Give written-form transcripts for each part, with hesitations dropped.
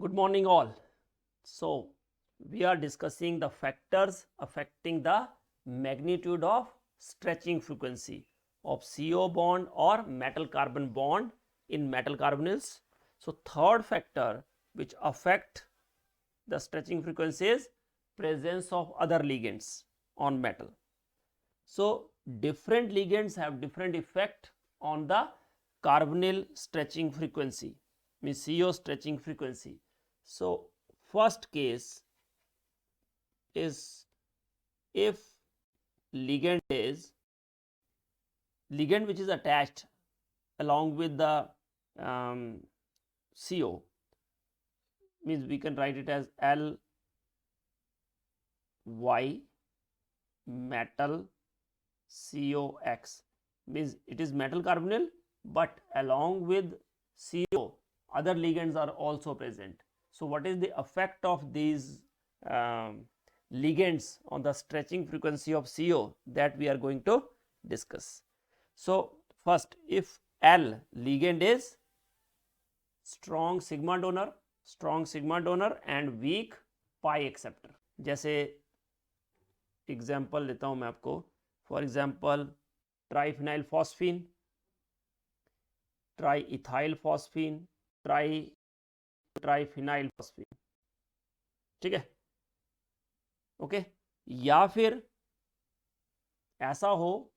Good morning all. So we are discussing the factors affecting the magnitude of stretching frequency of CO bond or metal carbon bond in metal carbonyls. So third factor which affect the stretching frequency is presence of other ligands on metal. So different ligands have different effect on the carbonyl stretching frequency, means CO stretching frequency. So first case is if ligand which is attached along with the CO, means we can write it as Ly metal COX, means it is metal carbonyl, but along with CO other ligands are also present. So what is the effect of these ligands on the stretching frequency of CO, that we are going to discuss. So first, if L ligand is strong sigma donor and weak pi acceptor, जैसे example लेता हूं मैं आपको, for example triphenyl phosphine, try ethyl phosphine, triphenyl phosphine, ठीक है, okay. या फिर ऐसा हो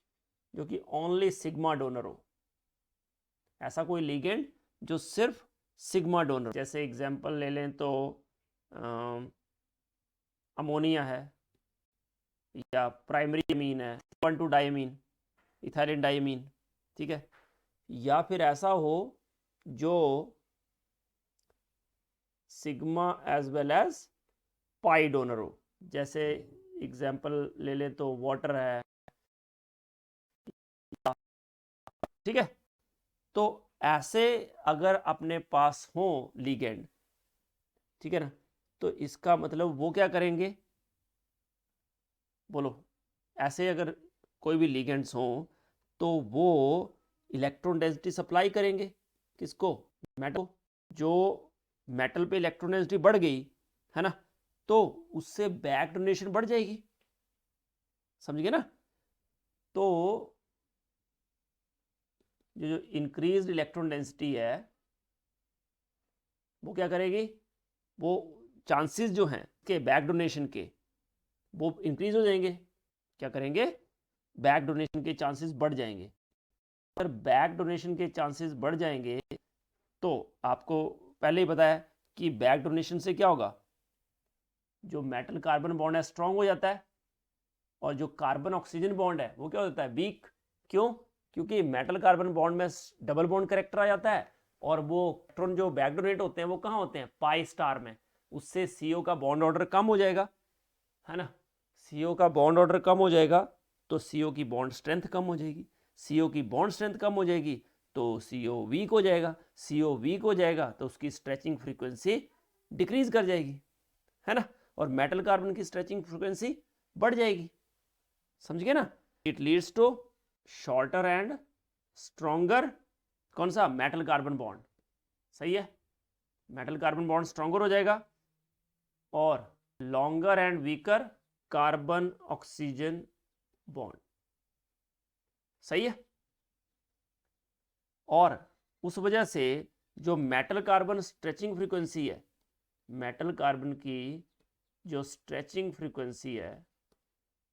जो कि ओनली सिग्मा डोनर हो, ऐसा कोई लिगेंड जो सिर्फ सिग्मा डोनर, जैसे एग्जाम्पल ले लें तो अमोनिया है या प्राइमरी अमीन है, 1,2 डायमीन, इथाइलिन डायमीन, ठीक है। या फिर ऐसा हो जो sigma as well as pi donor हो, जैसे एग्जाम्पल ले लें तो वाटर है, ठीक है। तो ऐसे अगर अपने पास हो लिगेंड, ठीक है ना, तो इसका मतलब वो क्या करेंगे, बोलो, ऐसे अगर कोई भी लिगेंड्स हो तो वो इलेक्ट्रॉन डेंसिटी सप्लाई करेंगे किसको, मेटल। जो मेटल पे इलेक्ट्रॉन डेंसिटी बढ़ गई है ना, तो उससे बैक डोनेशन बढ़ जाएगी, समझ गए ना। तो जो इंक्रीज्ड इलेक्ट्रॉन डेंसिटी है वो क्या करेगी, वो चांसेस जो हैं के बैक डोनेशन के वो इंक्रीज हो जाएंगे, क्या करेंगे, बैक डोनेशन के चांसेस बढ़ जाएंगे। अगर बैक डोनेशन के चांसेस बढ़ जाएंगे तो आपको पहले ही पता है कि बैक डोनेशन से क्या होगा, जो मेटल कार्बन बॉन्ड है स्ट्रांग हो जाता है, और जो कार्बन ऑक्सीजन बॉन्ड है वो क्या हो जाता है, वीक। क्यों, क्योंकि मेटल कार्बन बॉन्ड में डबल बॉन्ड करेक्टर आ जाता है, और वो इलेक्ट्रॉन जो बैक डोनेट होते हैं वो कहाँ होते हैं, पाई स्टार में। उससे सीओ का बॉन्ड ऑर्डर कम हो जाएगा, है ना। सीओ का बॉन्ड ऑर्डर कम हो जाएगा तो सीओ की बॉन्ड स्ट्रेंथ कम हो जाएगी, सीओ की बॉन्ड स्ट्रेंथ कम हो जाएगी तो सीओ वीक हो जाएगा, सीओ वीक हो जाएगा तो उसकी स्ट्रेचिंग फ्रीक्वेंसी डिक्रीज कर जाएगी, है ना, और मेटल कार्बन की स्ट्रेचिंग फ्रीक्वेंसी बढ़ जाएगी, समझ गए ना। It leads to shorter and stronger, कौन सा, मेटल कार्बन बॉन्ड, सही है, मेटल कार्बन बॉन्ड स्ट्रॉन्गर हो जाएगा, और longer and weaker carbon oxygen bond, सही है। और उस वजह से जो मेटल कार्बन स्ट्रेचिंग फ्रीक्वेंसी है, मेटल कार्बन की जो स्ट्रेचिंग फ्रीक्वेंसी है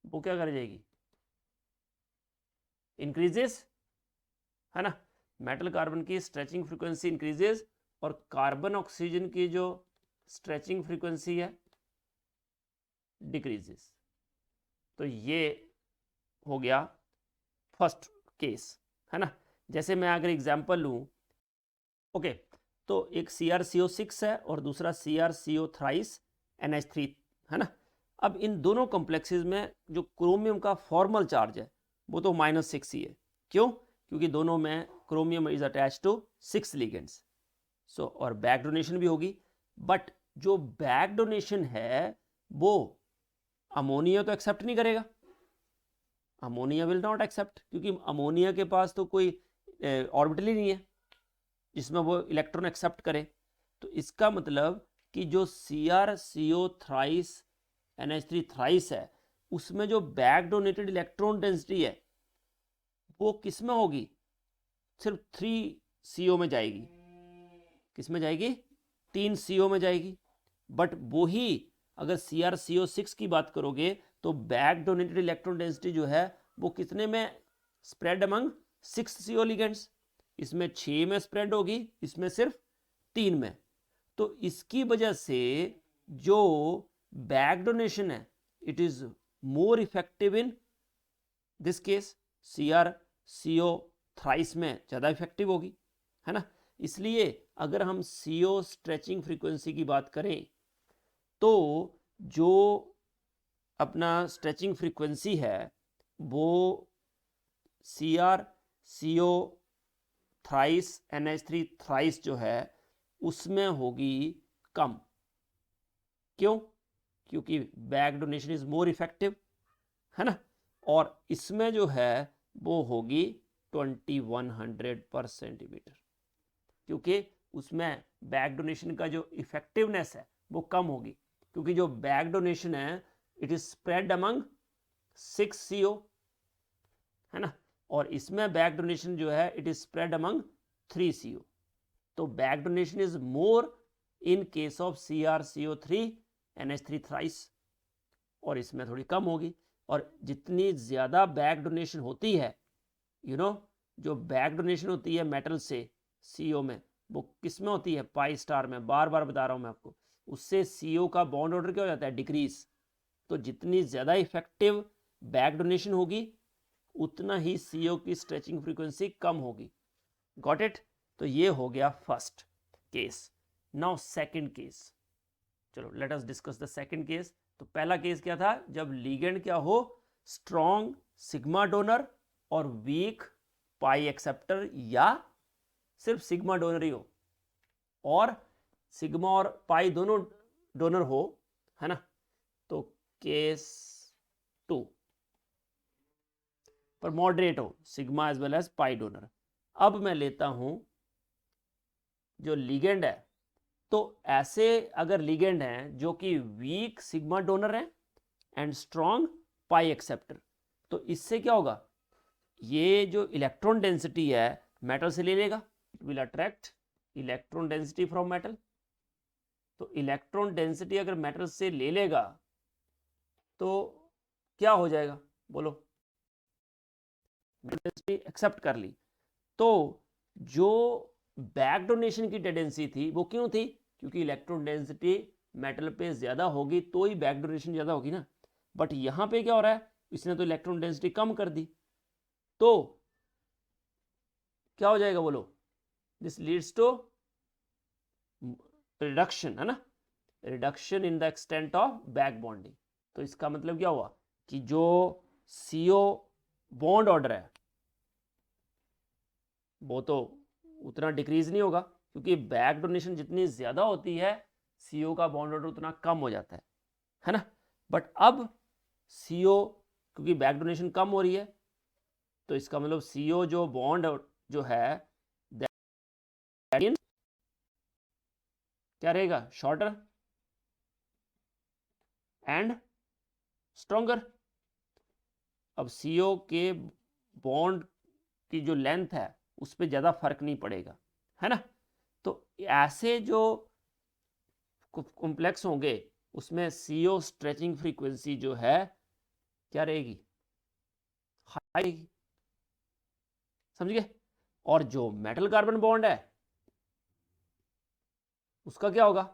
वो क्या कर जाएगी, इंक्रीजेस, है ना। मेटल कार्बन की स्ट्रेचिंग फ्रीक्वेंसी इंक्रीजेस और कार्बन ऑक्सीजन की जो स्ट्रेचिंग फ्रीक्वेंसी है डिक्रीजेस। तो ये हो गया फर्स्ट केस, है ना। जैसे मैं अगर एग्जांपल लूं, ओके, तो एक CrCO6 है और दूसरा CrCO थ्राइस NH3, है ना। अब इन दोनों कॉम्प्लेक्सेस में जो क्रोमियम का फॉर्मल चार्ज है वो तो -6 ही है। क्यों, क्योंकि दोनों में chromium is attached to 6 ligands. So और बैक डोनेशन भी होगी, बट जो बैक डोनेशन है वो अमोनिया तो एक्सेप्ट नहीं करेगा, अमोनिया विल नॉट एक्सेप्ट, क्योंकि अमोनिया के पास तो कोई ऑर्बिटल ही नहीं है जिसमें वो इलेक्ट्रॉन एक्सेप्ट करे। तो इसका मतलब कि जो CrCO थ्राइस NH3 थ्राइस है उसमें जो बैक डोनेटेड इलेक्ट्रॉन डेंसिटी है वो किस में होगी, सिर्फ 3CO में जाएगी। किस में जाएगी, 3CO में जाएगी। बट वही अगर CrCO6 की बात करोगे तो बैक डोनेटेड इलेक्ट्रॉन डेंसिटी जो है वो कितने में स्प्रेड अमंग 6CO लिगेंड्स, इसमें 6 में स्प्रेड होगी, इसमें सिर्फ 3 में। तो इसकी वजह से जो बैक डोनेशन है it is more effective in this case, CrCO thrice में ज़्यादा इफेक्टिव होगी, है ना। इसलिए अगर हम CO स्ट्रेचिंग फ्रीक्वेंसी की बात करें तो जो अपना स्ट्रेचिंग फ्रीक्वेंसी है वो CrCO थ्राइस NH3 थ्राइस जो है उसमें होगी कम। क्यों, क्योंकि back donation is more effective, है ना। और इसमें जो है वो होगी 2100 पर सेंटीमीटर, क्योंकि उसमें बैक डोनेशन का जो इफेक्टिवनेस है वो कम होगी, क्योंकि जो बैक डोनेशन है it is spread among 6CO, है ना, और इसमें बैक डोनेशन जो है it is spread among 3CO। तो back donation is more in case of CrCO3 NH3 thrice, और इसमें थोड़ी कम होगी। और जितनी ज़्यादा बैक डोनेशन होती है, जो बैक डोनेशन होती है मेटल से CO में, वो किस में होती है, पाई स्टार में, बार बार बता रहा हूँ मैं आपको, उससे CO का बॉन्ड ऑर्डर क्या हो जाता है, डिक्रीज। तो जितनी ज़्यादा इफेक्टिव बैक डोनेशन होगी उतना ही CO की स्ट्रेचिंग फ्रीक्वेंसी कम होगी। Got it. तो ये हो गया first case. Now second case, चलो let us discuss the second case. तो पहला केस क्या था, जब लिगेंड क्या हो, स्ट्रॉन्ग सिग्मा डोनर और वीक पाई एक्सेप्टर, या सिर्फ सिग्मा डोनर ही हो और सिग्मा और पाई दोनों डोनर हो, है ना। तो केस 2 पर मॉडरेट हो, sigma as well as pi donor. अब मैं लेता हूं जो लिगेंड है, तो ऐसे अगर लिगेंड हैं जो कि वीक सिग्मा डोनर है एंड स्ट्रॉन्ग पाई एक्सेप्टर, तो इससे क्या होगा, ये जो इलेक्ट्रॉन डेंसिटी है मेटल से ले लेगा, it will attract electron density from metal. तो इलेक्ट्रॉन डेंसिटी अगर मेटल से ले लेगा तो क्या हो जाएगा, बोलो, डेंसिटी एक्सेप्ट कर ली। तो जो बैक डोनेशन की टेंडेंसी थी वो क्यों थी, क्योंकि इलेक्ट्रॉन डेंसिटी मेटल पे ज्यादा होगी तो ही बैक डोनेशन ज्यादा होगी ना। बट यहां पे क्या हो रहा है, इसने तो इलेक्ट्रॉन डेंसिटी कम कर दी, तो क्या हो जाएगा बोलो, दिस लीड्स टू रिडक्शन, है ना, reduction in the extent of back bonding. तो इसका मतलब क्या हुआ कि जो CO बॉन्ड ऑर्डर है वो तो उतना डिक्रीज नहीं होगा, क्योंकि बैक डोनेशन जितनी ज्यादा होती है CO का बॉन्ड ऑर्डर उतना कम हो जाता है ना। बट अब CO, क्योंकि बैक डोनेशन कम हो रही है, तो इसका मतलब CO जो बॉन्ड जो है क्या रहेगा, शॉर्टर एंड स्ट्रॉन्गर। अब CO के बॉन्ड की जो लेंथ है उस पर ज्यादा फर्क नहीं पड़ेगा, है ना। तो ऐसे जो कॉम्प्लेक्स होंगे उसमें CO स्ट्रेचिंग फ्रीक्वेंसी जो है क्या रहेगी, हाई, समझ गए। और जो मेटल कार्बन बॉन्ड है उसका क्या होगा,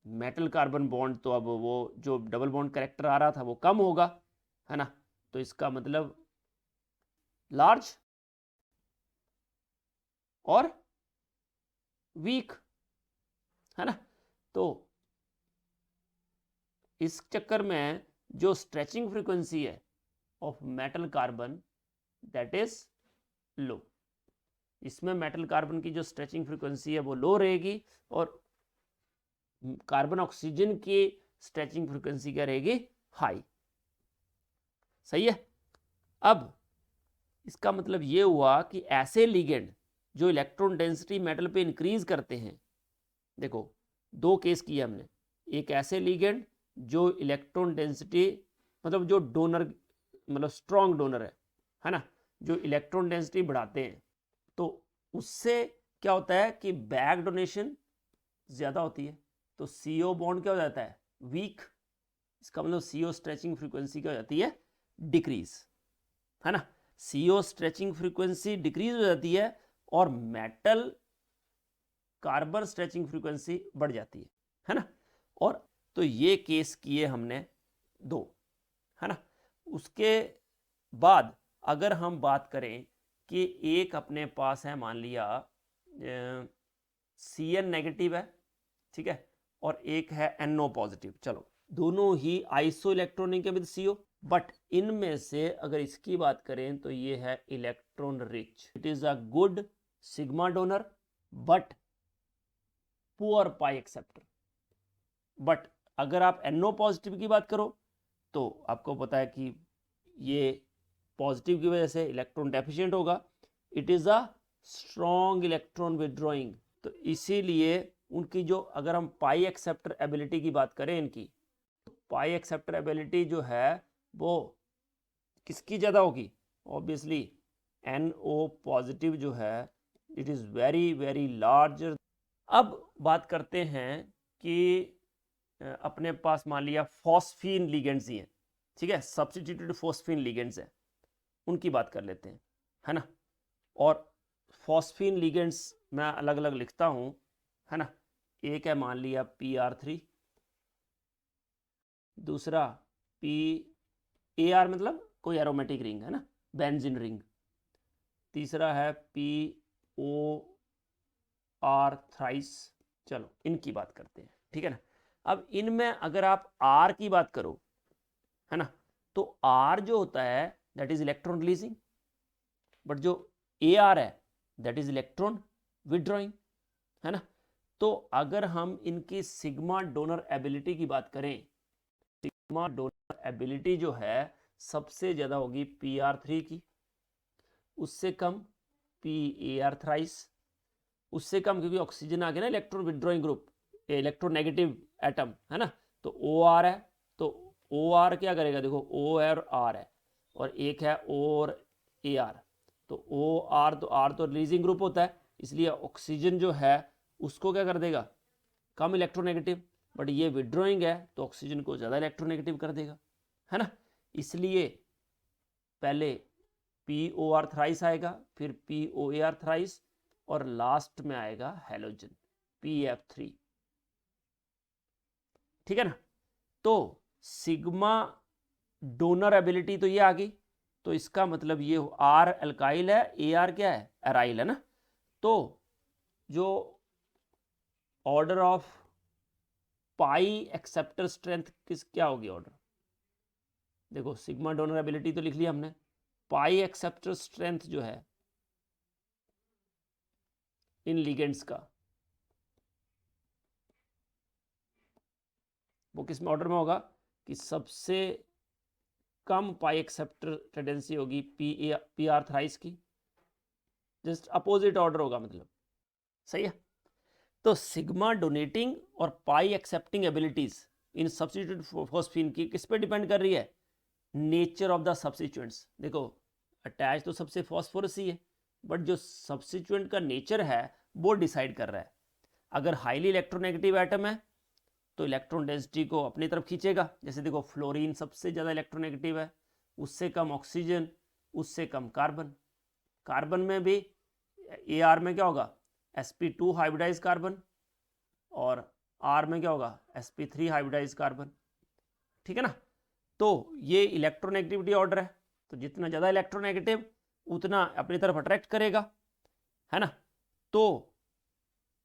मेटल कार्बन बॉन्ड तो अब वो जो डबल बॉन्ड कैरेक्टर आ रहा था वो कम होगा, है ना। तो इसका मतलब लार्ज और वीक, है ना। तो इस चक्कर में जो स्ट्रेचिंग फ्रीक्वेंसी है of metal carbon that is low, इसमें मेटल कार्बन की जो स्ट्रेचिंग फ्रीक्वेंसी है वो लो रहेगी और कार्बन ऑक्सीजन की स्ट्रेचिंग फ्रीक्वेंसी क्या रहेगी, हाई। सही है। अब इसका मतलब ये हुआ कि ऐसे लिगेंड जो इलेक्ट्रॉन डेंसिटी मेटल पे इंक्रीज करते हैं, देखो दो केस किए हमने, एक ऐसे लिगेंड जो इलेक्ट्रॉन डेंसिटी मतलब जो डोनर मतलब स्ट्रॉन्ग डोनर है ना, जो इलेक्ट्रॉन डेंसिटी बढ़ाते हैं, तो उससे क्या होता है कि बैक डोनेशन ज़्यादा होती है, तो CO बॉन्ड क्या हो जाता है, वीक। इसका मतलब CO स्ट्रेचिंग फ्रीक्वेंसी क्या हो जाती है, डिक्रीज, है ना। CO स्ट्रेचिंग फ्रीक्वेंसी डिक्रीज हो जाती है और मेटल कार्बन स्ट्रेचिंग फ्रीक्वेंसी बढ़ जाती है ना। और तो ये केस किए हमने दो, है ना। उसके बाद अगर हम बात करें कि एक अपने पास है, मान लिया CN नेगेटिव है, ठीक है, और एक है NO पॉजिटिव, चलो दोनों ही आइसो इलेक्ट्रॉनिक है विद CO, बट इनमें से अगर इसकी बात करें तो ये है electron rich, it is a good sigma donor but poor pi acceptor. But अगर आप NO पॉजिटिव की बात करो तो आपको पता है कि ये पॉजिटिव की वजह से इलेक्ट्रॉन डेफिशिएंट होगा, it is a strong electron withdrawing. तो इसीलिए उनकी जो, अगर हम पाई एक्सेप्टर एबिलिटी की बात करें इनकी, तो पाई एक्सेप्टर एबिलिटी जो है वो किसकी ज़्यादा होगी, ऑब्वियसली NO पॉजिटिव जो है it is very very larger. अब बात करते हैं कि अपने पास मान लिया फॉस्फीन लिगेंड्स ही हैं, ठीक है, सब्स्टिट्यूटेड फॉस्फीन लिगेंड्स हैं, उनकी बात कर लेते हैं, है ना। और फॉस्फीन लिगेंड्स मैं अलग अलग लिखता हूँ, है ना। एक है मान लिया PR3, दूसरा PAR मतलब कोई एरोमेटिक रिंग, है ना, बेंजीन रिंग, तीसरा है POR थ्राइस। चलो इनकी बात करते हैं, ठीक है ना। अब इनमें अगर आप R की बात करो, है ना, तो R जो होता है that is electron releasing, but जो AR है दैट इज इलेक्ट्रॉन विड्रॉइंग, है ना। तो अगर हम इनकी सिग्मा डोनर एबिलिटी की बात करें, सिग्मा डोनर एबिलिटी जो है सबसे ज़्यादा होगी PR3 की, उससे कम PAR थ्राइस, उससे कम क्योंकि ऑक्सीजन आ गया ना electron withdrawing group, electronegative atom, है ना, तो OR है, तो OR क्या करेगा, देखो O है और R है, और एक है O और AR, तो OR तो R तो रिलीजिंग ग्रुप होता है, इसलिए ऑक्सीजन जो है उसको क्या कर देगा, कम इलेक्ट्रोनेगेटिव, बट ये विड्रॉइंग है तो ऑक्सीजन को ज़्यादा इलेक्ट्रोनेगेटिव कर देगा, है ना। इसलिए पहले POR थ्राइस आएगा, फिर POAR थ्राइस, और लास्ट में आएगा हेलोजन PF3, ठीक है ना। तो सिग्मा डोनर एबिलिटी तो ये आ गई, तो इसका मतलब ये R अल्काइल है, AR क्या है, एराइल, है ना। तो जो order of pi acceptor strength किस क्या होगी ऑर्डर, देखो सिग्मा डोनर एबिलिटी तो लिख लिया हमने, पाई एक्सेप्टर स्ट्रेंथ जो है इन लिगेंड्स का वो किस में ऑर्डर में होगा कि सबसे कम पाई एक्सेप्टर टेंडेंसी होगी PR थ्राइस की, जस्ट अपोजिट ऑर्डर होगा, मतलब सही है। तो सिग्मा डोनेटिंग और pi accepting abilities in substituted phosphine की किस पे डिपेंड कर रही है, नेचर ऑफ द सब्स्टिट्यूएंट्स। देखो अटैच तो सबसे फॉस्फोरस ही है, बट जो सब्स्टिट्यूएंट का नेचर है वो डिसाइड कर रहा है। अगर हाईली इलेक्ट्रोनेगेटिव एटम है तो इलेक्ट्रॉन डेंसिटी को अपनी तरफ खींचेगा, जैसे देखो फ्लोरीन सबसे ज़्यादा इलेक्ट्रोनेगेटिव है, उससे कम ऑक्सीजन, उससे कम कार्बन, कार्बन में भी AR में क्या होगा, sp2 हाइब्रिडाइज कार्बन, और R में क्या होगा, sp3 हाइब्रिडाइज कार्बन, ठीक है ना। तो ये इलेक्ट्रोनेगेटिविटी ऑर्डर है, तो जितना ज़्यादा इलेक्ट्रोनेगेटिव उतना अपनी तरफ अट्रैक्ट करेगा, है ना। तो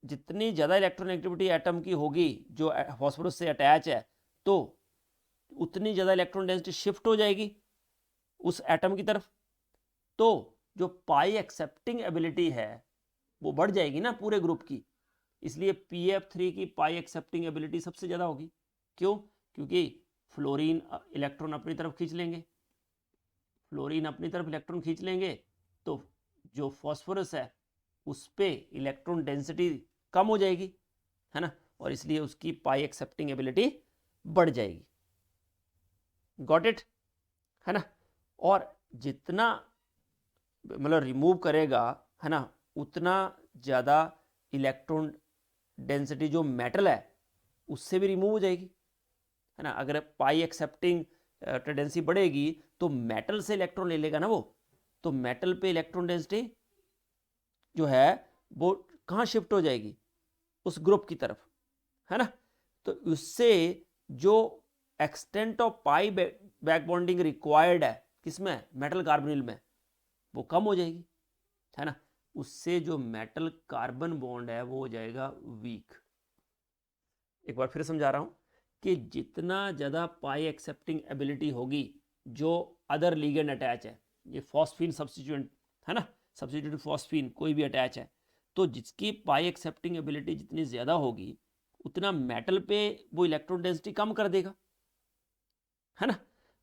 जितनी ज़्यादा इलेक्ट्रोनेगेटिविटी एटम की होगी जो फॉस्फोरस से अटैच है, तो उतनी ज़्यादा इलेक्ट्रॉन डेंसिटी शिफ्ट हो जाएगी उस एटम की तरफ, तो जो पाई एक्सेप्टिंग एबिलिटी है वो बढ़ जाएगी ना पूरे ग्रुप की, इसलिए PF3 की पाई एक्सेप्टिंग एबिलिटी सबसे ज़्यादा होगी। क्यों, क्योंकि फ्लोरीन इलेक्ट्रॉन अपनी तरफ खींच लेंगे, फ्लोरीन अपनी तरफ इलेक्ट्रॉन खींच लेंगे, तो जो फॉस्फोरस है उस पर इलेक्ट्रॉन डेंसिटी कम हो जाएगी, है ना। और इसलिए उसकी पाई एक्सेप्टिंग एबिलिटी बढ़ जाएगी। गॉट इट, है ना। और जितना मतलब रिमूव करेगा, है ना, उतना ज़्यादा इलेक्ट्रॉन डेंसिटी जो मेटल है उससे भी रिमूव हो जाएगी, है ना। अगर पाई एक्सेप्टिंग टेंडेंसी बढ़ेगी तो मेटल से इलेक्ट्रॉन ले लेगा ना वो, तो मेटल पे इलेक्ट्रॉन डेंसिटी जो है वो कहाँ शिफ्ट हो जाएगी, उस ग्रुप की तरफ, है ना। तो उससे जो extent of pi back bonding required है किसमें, मेटल कार्बोनिल में, वो कम हो जाएगी, है ना। उससे जो मेटल कार्बन बॉन्ड है वो हो जाएगा वीक। एक बार फिर समझा रहा हूं कि जितना ज़्यादा पाई एक्सेप्टिंग एबिलिटी होगी जो अदर लिगेंड अटैच है, ये फॉस्फीन सब्स्टिट्यूएंट है ना, सब्स्टिट्यूट फॉस्फीन कोई भी अटैच है, तो जिसकी पाई एक्सेप्टिंग एबिलिटी जितनी ज़्यादा होगी उतना मेटल पे वो इलेक्ट्रॉन डेंसिटी कम कर देगा, है ना।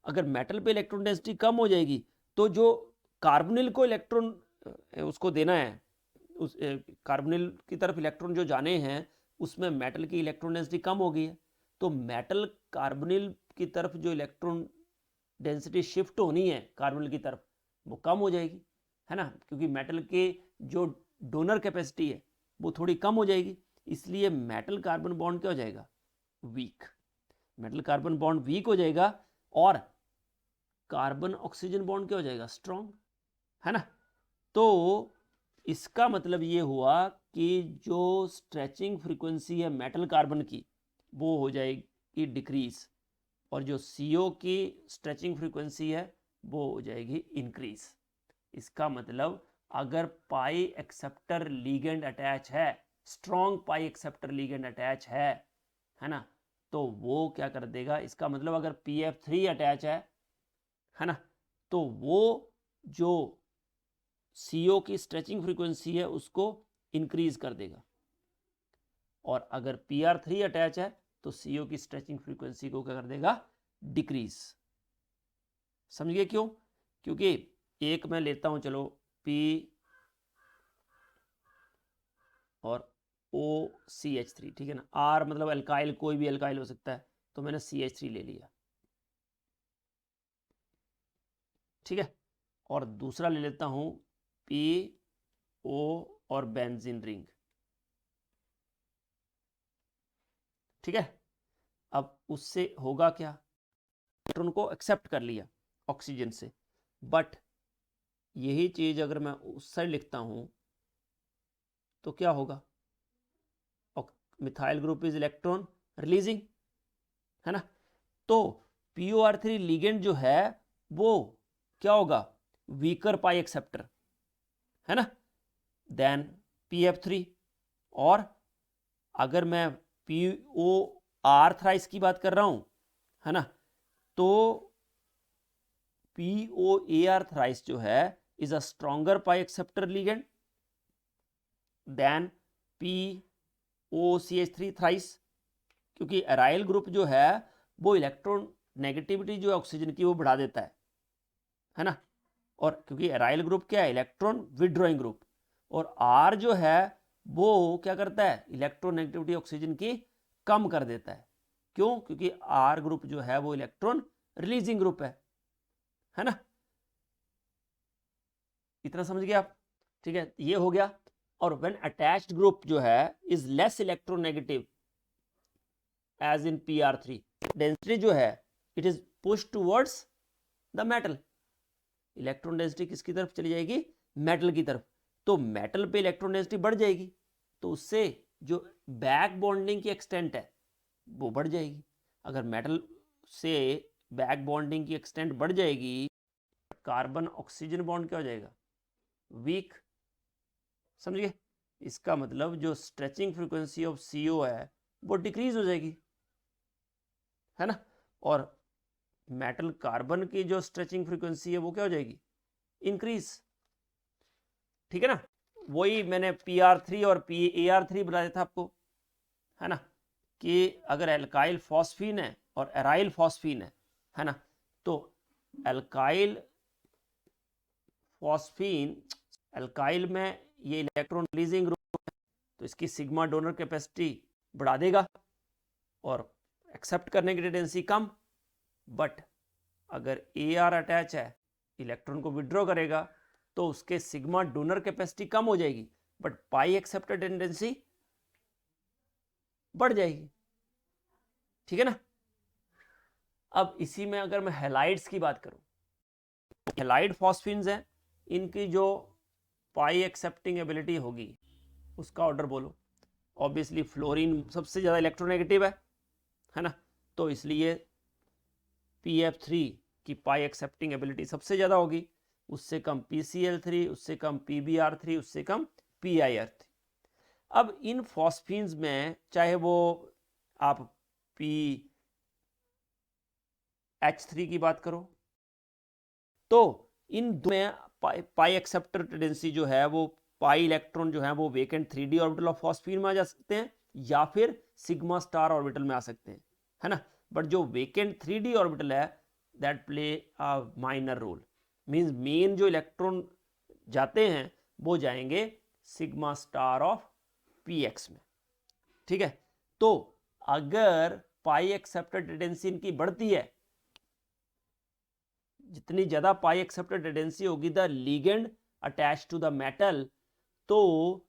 अगर मेटल पे इलेक्ट्रॉन डेंसिटी कम हो जाएगी तो जो कार्बोनिल को इलेक्ट्रॉन उसको देना है, उस कार्बोनिल की तरफ इलेक्ट्रॉन जो जाने हैं उसमें मेटल की इलेक्ट्रॉन डेंसिटी कम हो गई है, तो मेटल कार्बोनिल की तरफ जो इलेक्ट्रॉन डेंसिटी शिफ्ट होनी है कार्बोनिल की तरफ वो कम हो जाएगी, है ना, क्योंकि मेटल के जो डोनर कैपेसिटी है वो थोड़ी कम हो जाएगी, इसलिए मेटल कार्बन बॉन्ड क्या हो जाएगा, week. Metal carbon bond week हो जाएगा और कार्बन ऑक्सीजन बॉन्ड क्या हो जाएगा, स्ट्रॉन्ग, है ना। तो इसका मतलब ये हुआ कि जो स्ट्रेचिंग फ्रीक्वेंसी है मेटल कार्बन की वो हो जाएगी डिक्रीज, और जो CO की स्ट्रेचिंग फ्रीक्वेंसी है वो हो जाएगी इंक्रीज। इसका मतलब अगर पाई एक्सेप्टर लीगेंड अटैच है, स्ट्रॉन्ग पाई एक्सेप्टर लीगेंड अटैच है ना, तो वो क्या कर देगा, इसका मतलब अगर PF3 अटैच है ना, तो वो जो CO की स्ट्रेचिंग फ्रीक्वेंसी है उसको इंक्रीज कर देगा, और अगर PR3 अटैच है तो CO की स्ट्रेचिंग फ्रीक्वेंसी को क्या कर देगा, डिक्रीज। समझिए क्यों, क्योंकि एक मैं लेता हूं चलो P और OCH3, ठीक है ना, R मतलब अल्काइल, कोई भी अल्काइल हो सकता है, तो मैंने CH3 ले लिया, ठीक है। और दूसरा ले लेता हूं PO और बेंजीन रिंग, ठीक है। अब उससे होगा क्या, इलेक्ट्रॉन को एक्सेप्ट कर लिया ऑक्सीजन से, बट यही चीज अगर मैं उस साइड लिखता हूं तो क्या होगा, methyl group is electron releasing, है ना। तो POR3 लिगेंड जो है वो क्या होगा, वीकर पाई एक्सेप्टर, है ना, देन PF3। और अगर मैं POR थ्राइस की बात कर रहा हूं, है ना, तो POAR थ्राइस जो है is a stronger pi acceptor ligand than POCH3 thrice, क्योंकि एराइल ग्रुप जो है वो इलेक्ट्रॉन नेगेटिविटी जो है ऑक्सीजन की वो बढ़ा देता है ना। और क्योंकि एराइल ग्रुप क्या है, इलेक्ट्रॉन विदड्रॉइंग ग्रुप, और आर जो है वो क्या करता है, इलेक्ट्रॉन नेगेटिविटी ऑक्सीजन की कम कर देता है। क्यों, क्योंकि आर ग्रुप जो है वो इलेक्ट्रॉन रिलीजिंग ग्रुप है ना। इतना समझ गए आप, ठीक है, ये हो गया। और व्हेन अटैच्ड ग्रुप जो है is less electronegative as in PR3, density जो है it is push towards the metal, electron density किसकी तरफ चली जाएगी, मेटल की तरफ, तो मेटल पे इलेक्ट्रॉन डेंसिटी बढ़ जाएगी, तो उससे जो बैक बॉन्डिंग की एक्सटेंट है वो बढ़ जाएगी। अगर मेटल से बैक बॉन्डिंग की एक्सटेंट बढ़ जाएगी, कार्बन ऑक्सीजन बॉन्ड क्या हो जाएगा, वीक। समझ गए, इसका मतलब जो स्ट्रेचिंग फ्रीक्वेंसी ऑफ CO है वो डिक्रीज हो जाएगी, है ना, और मेटल कार्बन की जो स्ट्रेचिंग फ्रीक्वेंसी है वो क्या हो जाएगी, इंक्रीज, ठीक है ना। वही मैंने PR3 और PAR3 बताया था आपको, है ना, कि अगर एल्काइल फॉस्फीन है और एराइल फॉस्फीन है ना, तो एल्काइल फॉस्फीन, एल्काइल में ये इलेक्ट्रॉन रिलीजिंग ग्रुप है, तो इसकी सिग्मा डोनर कैपेसिटी बढ़ा देगा और एक्सेप्ट करने की टेंडेंसी कम। बट अगर AR अटैच है, इलेक्ट्रॉन को विड्रॉ करेगा, तो उसके सिग्मा डोनर कैपेसिटी कम हो जाएगी, बट पाई एक्सेप्टर टेंडेंसी बढ़ जाएगी। ठीक है ना। अब इसी में अगर मैं हैलाइड्स की बात करूं, हैलाइड फॉस्फीन्स हैं, इनकी जो पाई एक्सेप्टिंग एबिलिटी होगी उसका ऑर्डर बोलो। ऑब्वियसली फ्लोरीन सबसे ज़्यादा इलेक्ट्रोनेगेटिव है ना, तो इसलिए PF3 की पाई एक्सेप्टिंग एबिलिटी सबसे ज़्यादा होगी, उससे कम PCl3, उससे कम PBr3, उससे कम PIR3। अब इन फॉस्फीन्स में चाहे वो आप PH3 की बात करो, तो इन दो में पाई एक्सेप्टर टेंडेंसी जो है वो पाई इलेक्ट्रॉन जो है वो vacant 3D orbital of phosphine में आ जा सकते हैं या फिर सिग्मा स्टार ऑर्बिटल में आ सकते हैं, है ना। बट जो वेकेंट 3D ऑर्बिटल है that play a minor role, means main जो इलेक्ट्रॉन जाते हैं वो जाएंगे सिग्मा स्टार ऑफ PX में। ठीक है, तो अगर पाई एक्सेप्टर टेंडेंसी इनकी बढ़ती है, जितनी ज्यादा पाई एक्सेप्टर टेंडेंसी होगी the ligand attach to the metal, तो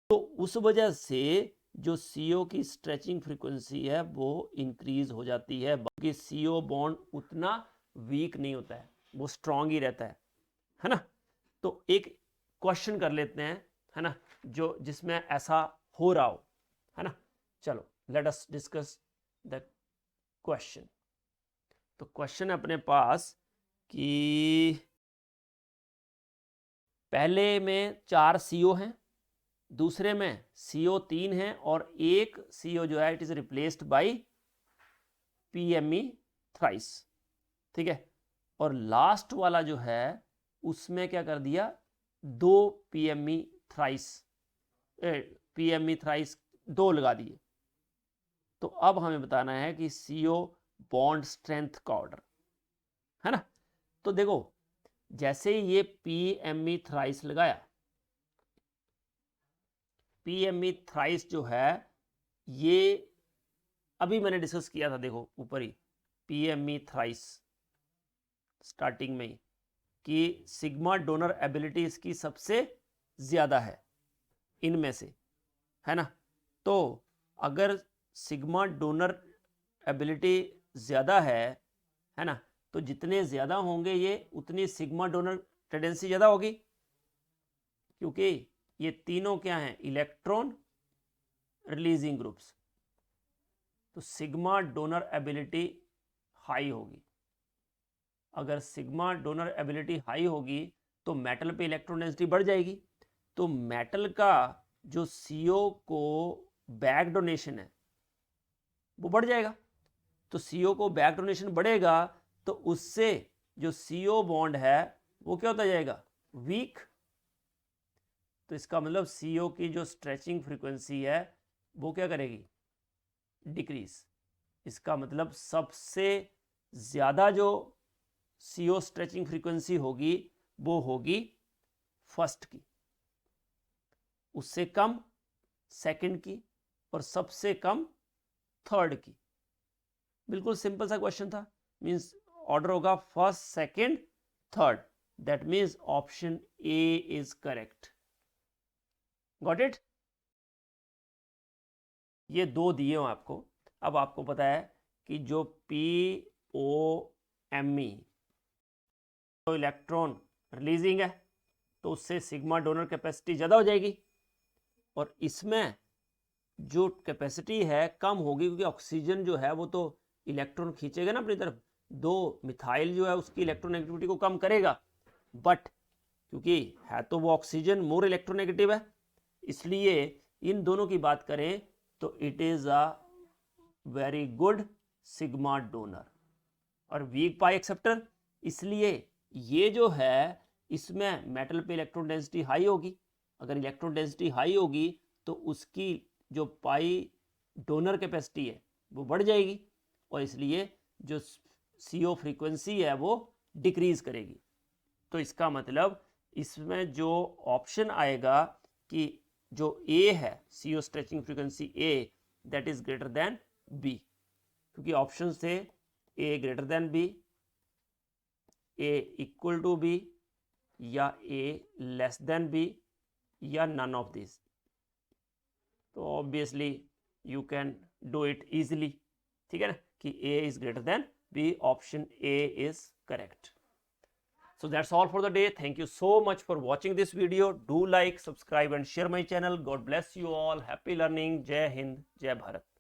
उस वजह से जो CO की स्ट्रेचिंग फ्रीक्वेंसी है वो इंक्रीज हो जाती है, बाकी CO बॉन्ड उतना वीक नहीं होता है, वो स्ट्रांग ही रहता है ना। तो एक क्वेश्चन कर लेते हैं, है ना, जो जिसमें ऐसा हो रहा हो, है ना। चलो let us discuss the question. तो क्वेश्चन है अपने पास कि पहले में 4 CO हैं, दूसरे में CO 3 है और एक CO जो है it is replaced by PME thrice. ठीक है, और लास्ट वाला जो है उसमें क्या कर दिया, 2 PME थ्राइस 2 लगा दिए। तो अब हमें बताना है कि CO बॉन्ड स्ट्रेंथ का ऑर्डर, है ना। तो देखो जैसे ये PME थ्राइस लगाया, PME थ्राइस जो है ये अभी मैंने डिस्कस किया था, देखो ऊपर ही PME थ्राइस स्टार्टिंग में ही कि सिग्मा डोनर एबिलिटी इसकी सबसे ज्यादा है इनमें से, है ना। तो अगर सिग्मा डोनर एबिलिटी ज्यादा है ना, तो जितने ज्यादा होंगे ये उतनी सिग्मा डोनर टेंडेंसी ज्यादा होगी, क्योंकि ये तीनों क्या हैं, इलेक्ट्रॉन रिलीजिंग ग्रुप्स। तो सिग्मा डोनर एबिलिटी हाई होगी। अगर सिग्मा डोनर एबिलिटी हाई होगी तो मेटल पे इलेक्ट्रॉन डेंसिटी बढ़ जाएगी, तो मेटल का जो CO को बैक डोनेशन है वो बढ़ जाएगा। तो CO को बैक डोनेशन बढ़ेगा तो उससे जो CO बॉन्ड है वो क्या होता जाएगा, वीक। तो इसका मतलब CO की जो स्ट्रेचिंग फ्रीक्वेंसी है वो क्या करेगी, डिक्रीज। इसका मतलब सबसे ज्यादा जो CO स्ट्रेचिंग फ्रीक्वेंसी होगी वो होगी फर्स्ट की, उससे कम सेकंड की और सबसे कम थर्ड की। बिल्कुल सिंपल सा क्वेश्चन था, मींस ऑर्डर होगा first second third, that means option A is correct. Got it. ये 2 दिए हो आपको। अब आपको पता है कि जो POME तो इलेक्ट्रॉन रिलीजिंग है तो उससे सिग्मा डोनर कैपेसिटी ज़्यादा हो जाएगी, और इसमें जो कैपेसिटी है कम होगी क्योंकि ऑक्सीजन जो है वो तो इलेक्ट्रॉन खींचेगा ना अपनी तरफ, 2 मिथाइल जो है उसकी इलेक्ट्रोनेगेटिविटी को कम करेगा, बट क्योंकि है तो वो ऑक्सीजन मोर इलेक्ट्रोनेगेटिव है, इसलिए इन दोनों की बात करें तो it is a very good sigma donor और वीक पाई एक्सेप्टर। इसलिए ये जो है इसमें मेटल पे इलेक्ट्रॉन डेंसिटी हाई होगी, अगर इलेक्ट्रॉन डेंसिटी हाई होगी तो उसकी जो पाई डोनर कैपेसिटी है वो बढ़ जाएगी, और इसलिए जो CO फ्रीक्वेंसी है वो डिक्रीज करेगी। तो इसका मतलब इसमें जो ऑप्शन आएगा कि जो ए है CO stretching frequency A that is greater than B, क्योंकि ऑप्शन थे A greater than B, A equal to B, या ए लेस देन बी, या नन ऑफ दिस। तो obviously you can do it easily, ठीक है ना, कि A is greater than B, option A is correct. So that's all for the day. Thank you so much for watching this video. Do like, subscribe and share my channel. God bless you all. Happy learning. Jai Hind, Jai Bharat.